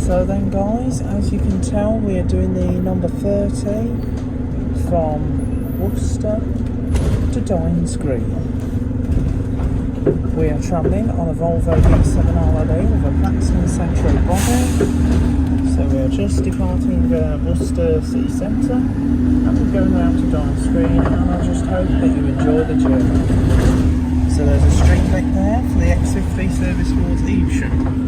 So then guys, as you can tell, we are doing the number 30 from Worcester to Tewkesbury. We are travelling on a Volvo V7RLE with a Platinum Centro body. So we are just departing Worcester city centre and we're going round to Tewkesbury, and I just hope that you enjoy the journey. So there's a street light there for the X50 service towards Evesham.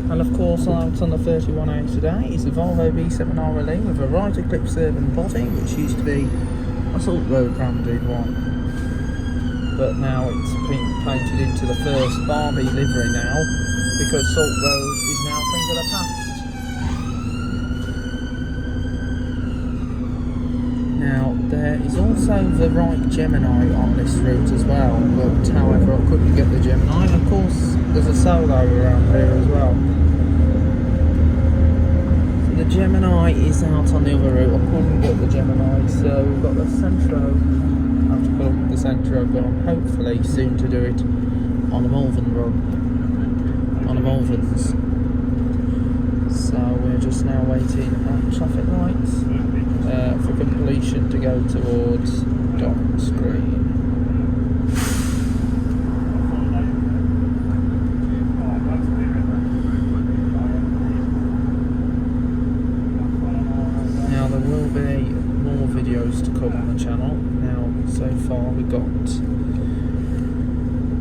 And of course, out on the 31A today is the Volvo V7RLE with a right Eclipse urban body, which used to be a Salt Road branded one, but now it's been painted into the first Barbie livery now, because Salt Road is now a thing of the past. Now there is also the right Gemini on this route as well, but however I couldn't get the Gemini, and of course there's a Solo around here as well. The Gemini is out on the other route. I couldn't get the Gemini, so we've got the Centro. I have to pull up the Centro, but I'm hopefully soon to do it on a Malvern run. On a Malverns. So we're just now waiting at traffic lights for completion to go towards Tewkesbury. Videos to come on the channel. Now so far we got,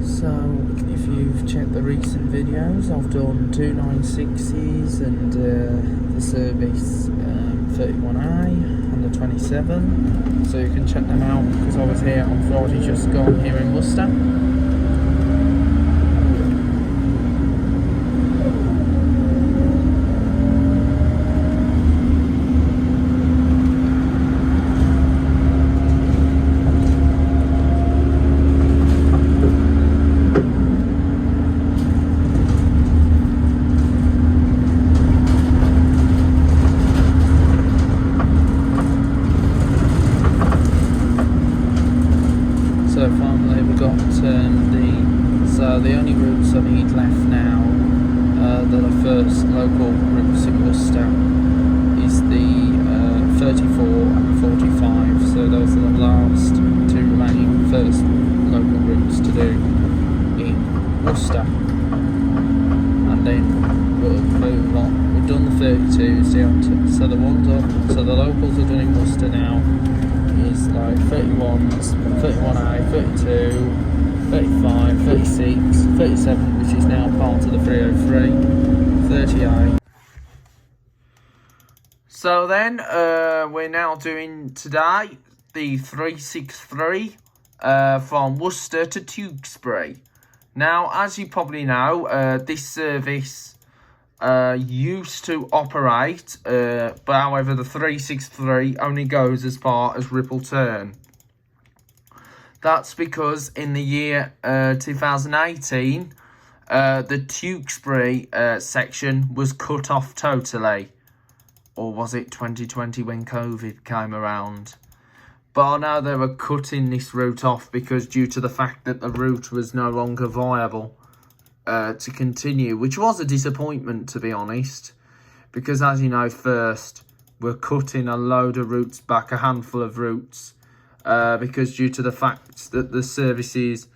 so if you've checked the recent videos, I've done 296s and the service 31A and the 27, so you can check them out because I was here on Friday just gone here in Worcester. So finally we've got the only routes I need left now that are first local routes in Worcester is the 34 and 45, so those are the last two remaining first local routes to do in Worcester, and then we'll move on. We've done the 32s, so the ones on, so the locals are done in Worcester now. Is like 31s, 31A, 32, 35, 36, 37, which is now part of the 303, 30A. So then we're now doing today the 363 from Worcester to Tewkesbury. Now, as you probably know, this service used to operate, but however the 363 only goes as far as Ripple Turn. That's because in the year 2018, the Tewkesbury section was cut off totally. Or was it 2020 when COVID came around? But I know they were cutting this route off because due to the fact that the route was no longer viable to continue, which was a disappointment, to be honest, because as you know, first we're cutting a load of routes back, a handful of routes, because due to the fact that the services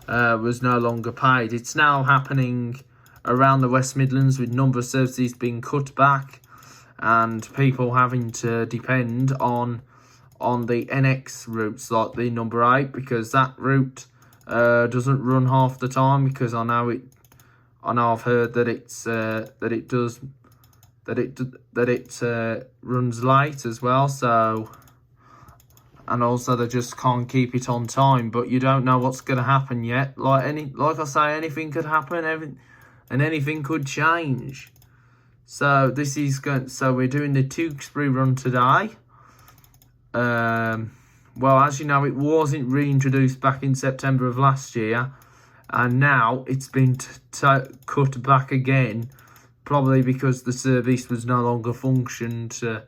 was no longer paid. It's now happening around the West Midlands with number of services being cut back and people having to depend on the NX routes like the number 8, because that route doesn't run half the time, because I know I've heard that it runs late as well. So, and also they just can't keep it on time. But you don't know what's going to happen yet. Like I say, anything could happen, and anything could change. So this is going. So we're doing the Tewkesbury run today. Well, as you know, it wasn't reintroduced back in September of last year. And now it's been cut back again, probably because the service was no longer functioned to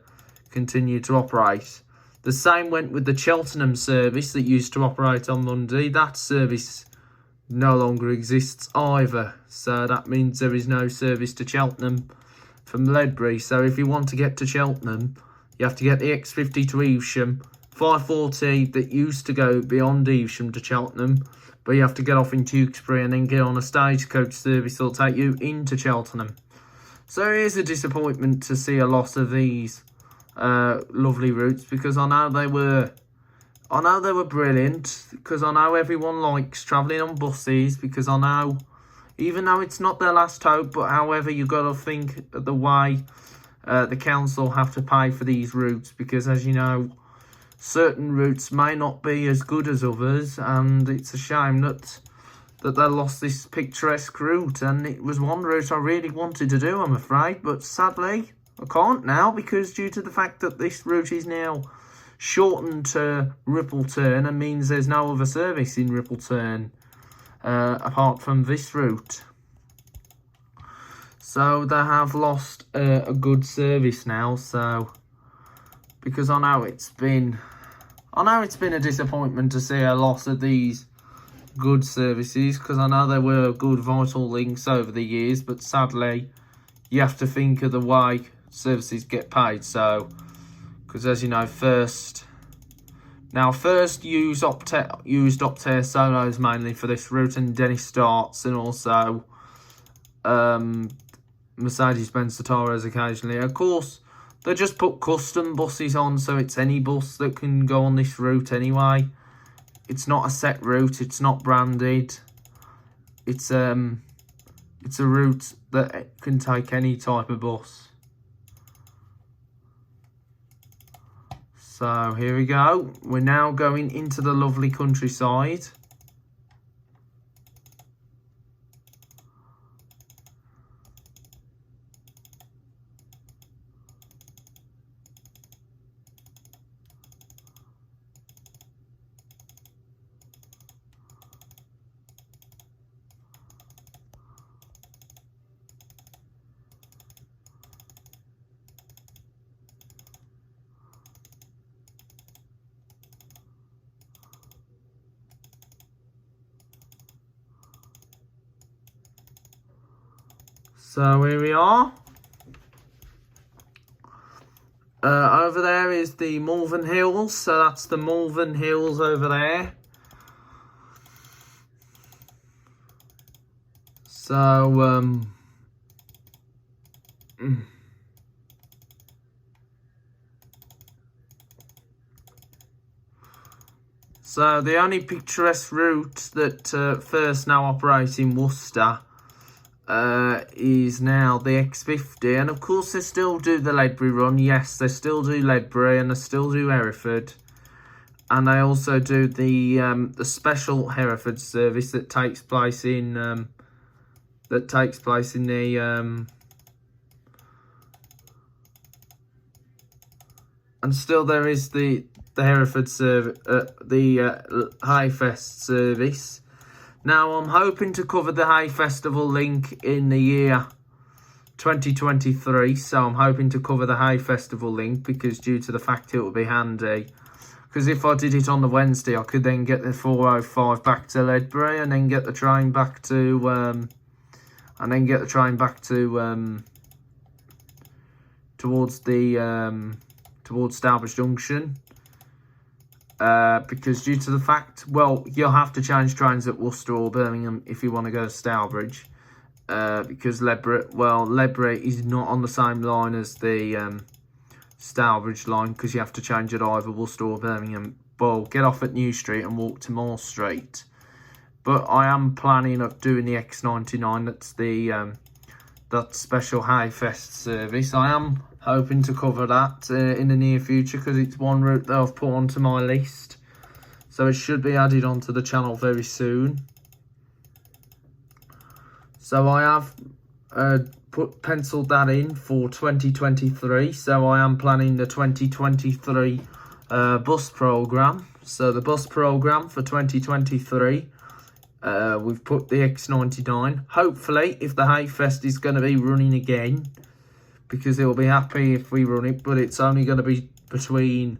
continue to operate. The same went with the Cheltenham service that used to operate on Monday. That service no longer exists either. So that means there is no service to Cheltenham from Ledbury. So if you want to get to Cheltenham, you have to get the X50 to Evesham, 540 that used to go beyond Evesham to Cheltenham, but you have to get off in Tewkesbury and then get on a stagecoach service that'll take you into Cheltenham. So it is a disappointment to see a loss of these lovely routes, because I know they were brilliant, because I know everyone likes travelling on buses, because I know, even though it's not their last hope, but however, you've got to think of the way the council have to pay for these routes, because as you know, certain routes may not be as good as others, and it's a shame that they lost this picturesque route, and it was one route I really wanted to do, I'm afraid, but sadly I can't now, because due to the fact that this route is now shortened to Rippleton and means there's no other service in Rippleton apart from this route. So they have lost a good service now. So because I know it's been a disappointment to see a loss of these good services, because I know there were good vital links over the years, but sadly you have to think of the way services get paid. So because as you know, first used Optare Solos mainly for this route, and Dennis Starts, and also Mercedes-Benz Sataros occasionally. Of course, they just put custom buses on, so it's any bus that can go on this route anyway. It's not a set route, it's not branded. It's a route that can take any type of bus. So here we go. We're now going into the lovely countryside. So here we are. Over there is the Malvern Hills. So that's the Malvern Hills over there. So, so the only picturesque route that first now operates in Worcester is now the X50, and of course they still do the Ledbury run. Yes, they still do Ledbury, and they still do Hereford, and they also do the special Hereford service that takes place in and still there is the Hereford service, the Highfest service. Now, I'm hoping to cover the Hay Festival link in the year 2023. So I'm hoping to cover the Hay Festival link, because due to the fact it would be handy. Because if I did it on the Wednesday, I could then get the 4:05 back to Ledbury, and then get the train back to towards Stourbridge Junction. Because due to the fact, well, you'll have to change trains at Worcester or Birmingham if you want to go to Stourbridge, because Ledbury is not on the same line as the Stourbridge line, because you have to change at either Worcester or Birmingham. Well, get off at New Street and walk to Moore Street. But I am planning of doing the X99. That's the that special Hayfest service. I am hoping to cover that in the near future, because it's one route that I've put onto my list, so it should be added onto the channel very soon. So I have penciled that in for 2023. So I am planning the 2023 bus programme. So the bus programme for 2023, we've put the X99. Hopefully, if the Hayfest is going to be running again, because they'll be happy if we run it, but it's only going to be between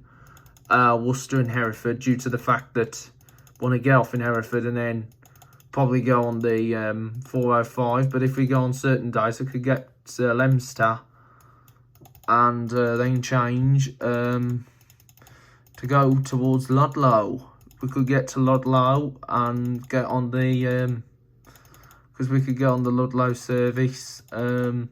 Worcester and Hereford, due to the fact that I want to get off in Hereford and then probably go on the 405, but if we go on certain days, I could get Leicester and then change to go towards Ludlow. We could get to Ludlow and get on the because we could get on the Ludlow service and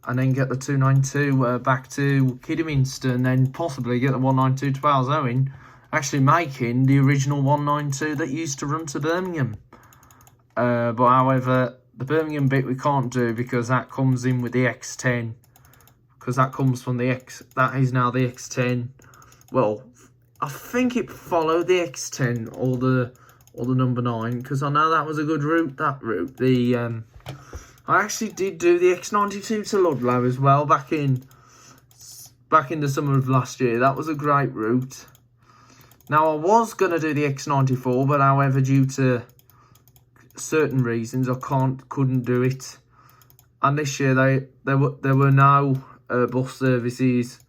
then get the 292 back to Kidderminster, and then possibly get the 192 to Balzowen, actually making the original 192 that used to run to Birmingham. But however, the Birmingham bit we can't do because that comes in with the X10, because that comes from the that is now the X10. Well, I think it followed the X10 or the number 9, because I know that was a good route. That route, I actually did do the X92 to Ludlow as well back in the summer of last year. That was a great route. Now I was gonna do the X94, but however, due to certain reasons, I couldn't do it. And this year there were no bus services,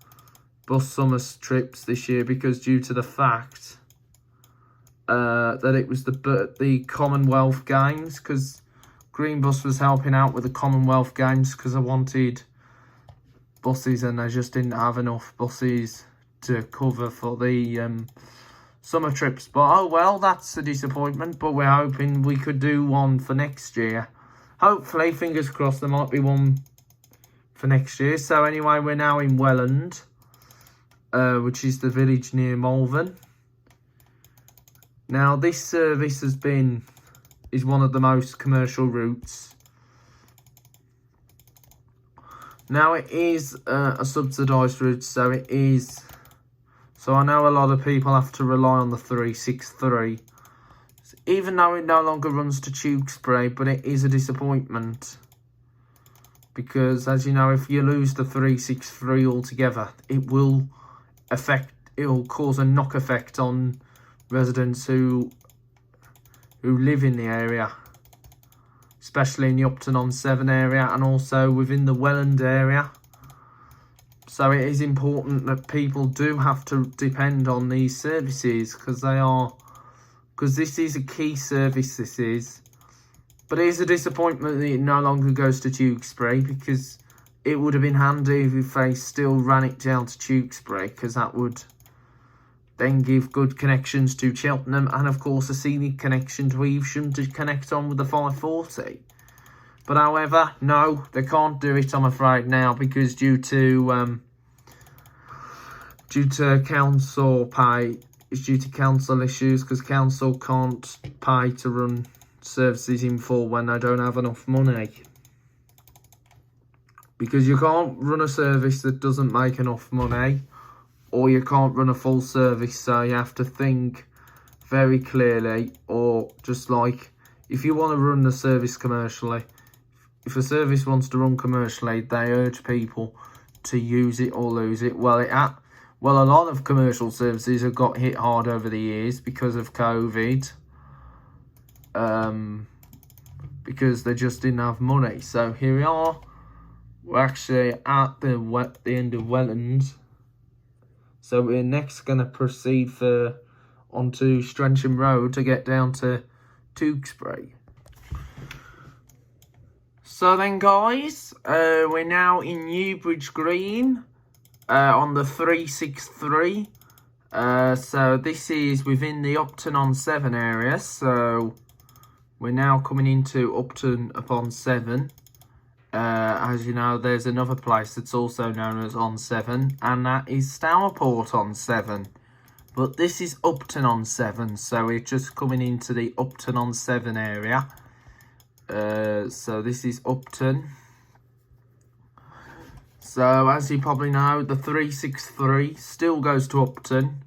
bus summer trips this year, because due to the fact that it was the Commonwealth Games, because Green Bus was helping out with the Commonwealth Games, because I wanted buses and I just didn't have enough buses to cover for the summer trips. But oh well, that's a disappointment, but we're hoping we could do one for next year. Hopefully, fingers crossed, there might be one for next year. So anyway, we're now in Welland, which is the village near Malvern. Now this service is one of the most commercial routes. Now it is a subsidised route, so it is. So I know a lot of people have to rely on the 363, even though it no longer runs to Tewkesbury, but it is a disappointment. Because as you know, if you lose the 363 altogether, it will cause a knock effect on residents who live in the area, especially in the Upton-on-Severn area and also within the Welland area. So it is important that people do have to depend on these services, because this is a key service, this is. But it is a disappointment that it no longer goes to Tewkesbury, because it would have been handy if they still ran it down to Tewkesbury, because that would then give good connections to Cheltenham and of course a scenic connection to Evesham to connect on with the 540. But however, no, they can't do it, I'm afraid, now, because due to council pay, it's due to council issues, because council can't pay to run services in full when they don't have enough money. Because you can't run a service that doesn't make enough money, or you can't run a full service, so you have to think very clearly. Or just like, if you want to run the service commercially, if a service wants to run commercially, they urge people to use it or lose it. Well, a lot of commercial services have got hit hard over the years because of COVID, because they just didn't have money. So here we are. We're actually at the end of Welland. So we're next going to proceed onto Strensham Road to get down to Tewkesbury. So then, guys, we're now in Newbridge Green on the 363. So this is within the Upton-on-Severn area. So we're now coming into Upton-upon-Severn. As you know, there's another place that's also known as On-Severn, and that is Stourport-on-Severn. But this is Upton-on-Severn, so we're just coming into the Upton-on-Severn area. So this is Upton. So as you probably know, the 363 still goes to Upton.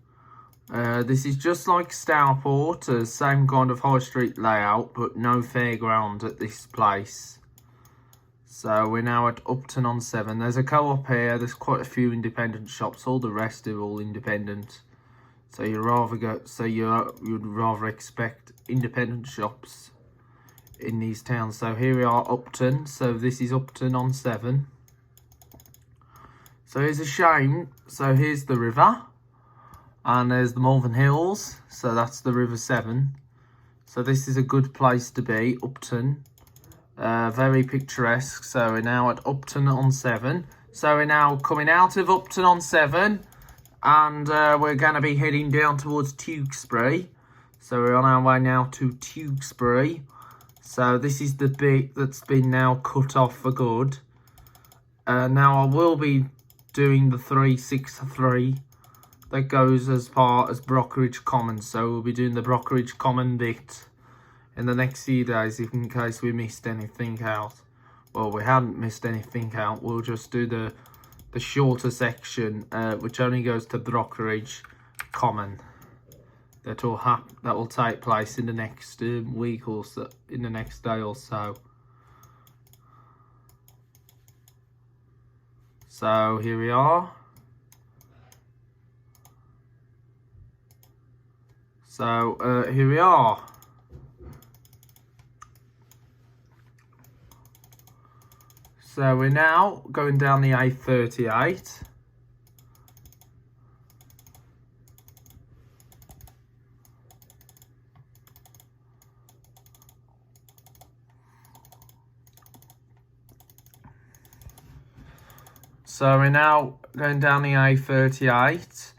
This is just like Stourport, same kind of high street layout, but no fairground at this place. So we're now at Upton-on-Severn. There's a co-op here. There's quite a few independent shops. All the rest are all independent. So you'd rather expect independent shops in these towns. So here we are, Upton. So this is Upton-on-Severn. So it's a shame. So here's the river, and there's the Malvern Hills. So that's the River Severn. So this is a good place to be, Upton. Very picturesque. So we're now at Upton on 7. So we're now coming out of Upton on 7. And we're going to be heading down towards Tewkesbury. So we're on our way now to Tewkesbury. So this is the bit that's been now cut off for good. Now I will be doing the 363 that goes as far as Brockridge Common. So we'll be doing the Brockridge Common bit in the next few days, if in case we missed anything out. Well, we hadn't missed anything out. We'll just do the shorter section, which only goes to Brockridge Common. That will take place in the next week or so, in the next day or so. So here we are. So here we are. So we're now going down the A38. So we're now going down the A38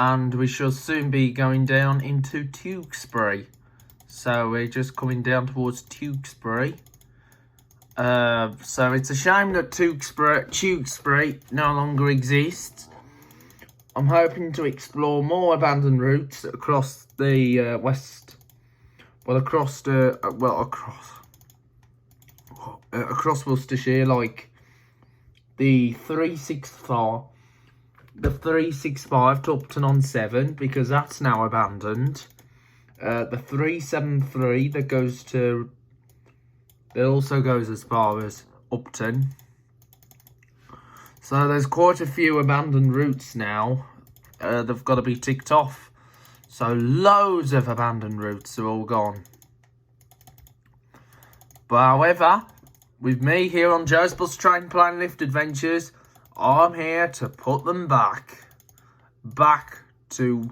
and we shall soon be going down into Tewkesbury. So we're just coming down towards Tewkesbury. So it's a shame that Tewkesbury no longer exists. I'm hoping to explore more abandoned routes across the across Worcestershire, like the 365 to Upton on 7, because that's now abandoned. The 373 that goes to... It also goes as far as Upton. So there's quite a few abandoned routes now. They've got to be ticked off. So loads of abandoned routes are all gone. But however, with me here on Joe's Bus Train Plane Lift Adventures, I'm here to put them back to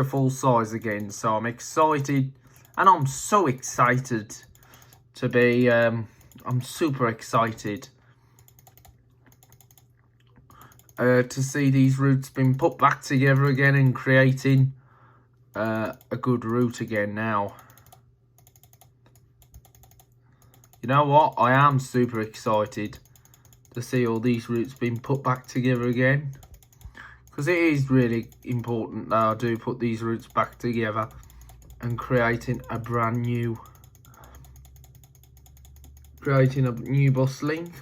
full size again. So I'm excited, and I'm so excited to be, I'm super excited to see these routes being put back together again and creating a good route again now. You know what? I am super excited to see all these routes being put back together again, because it is really important that I do put these routes back together and creating a new bus link.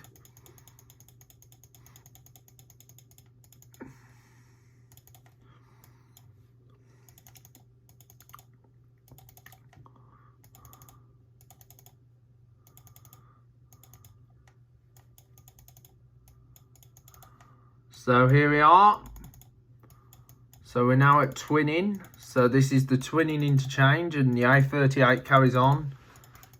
So here we are. So we're now at Twinning. So this is the Twinning interchange, and the A38 carries on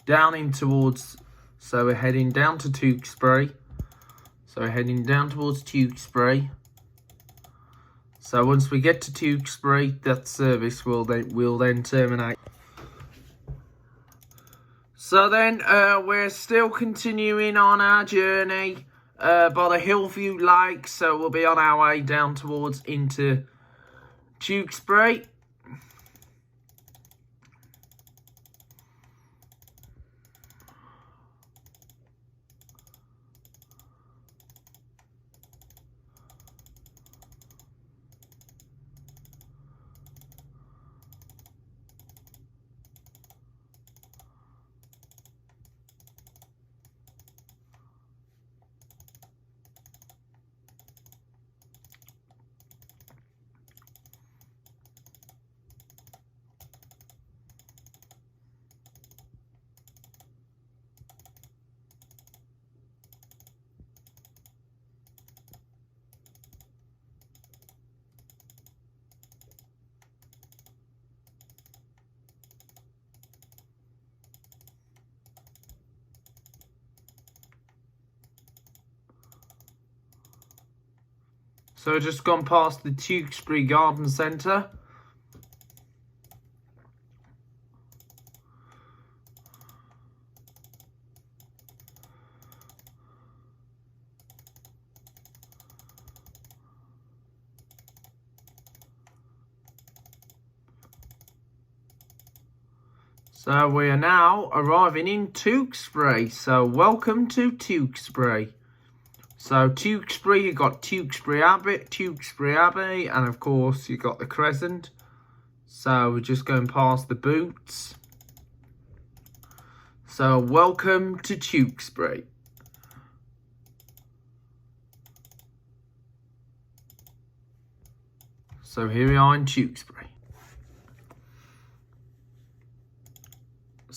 down in towards... So we're heading down to Tewkesbury. So we're heading down towards Tewkesbury. So once we get to Tewkesbury, that service will then terminate. So then we're still continuing on our journey by the Hillview Lake. So we'll be on our way down towards into Tewkesbury. So just gone past the Tewkesbury Garden Centre. So we are now arriving in Tewkesbury. So welcome to Tewkesbury. So Tewkesbury, you got Tewkesbury Abbey, and of course you got the Crescent. So we're just going past the boots. So welcome to Tewkesbury. So here we are in Tewkesbury.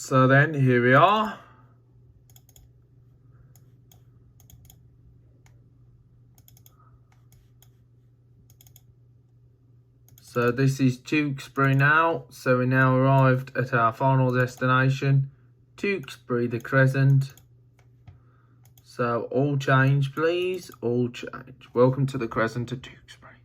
So then here we are. So this is Tewkesbury now. So we now arrived at our final destination, Tewkesbury the Crescent. So all change please, all change. Welcome to the Crescent of Tewkesbury.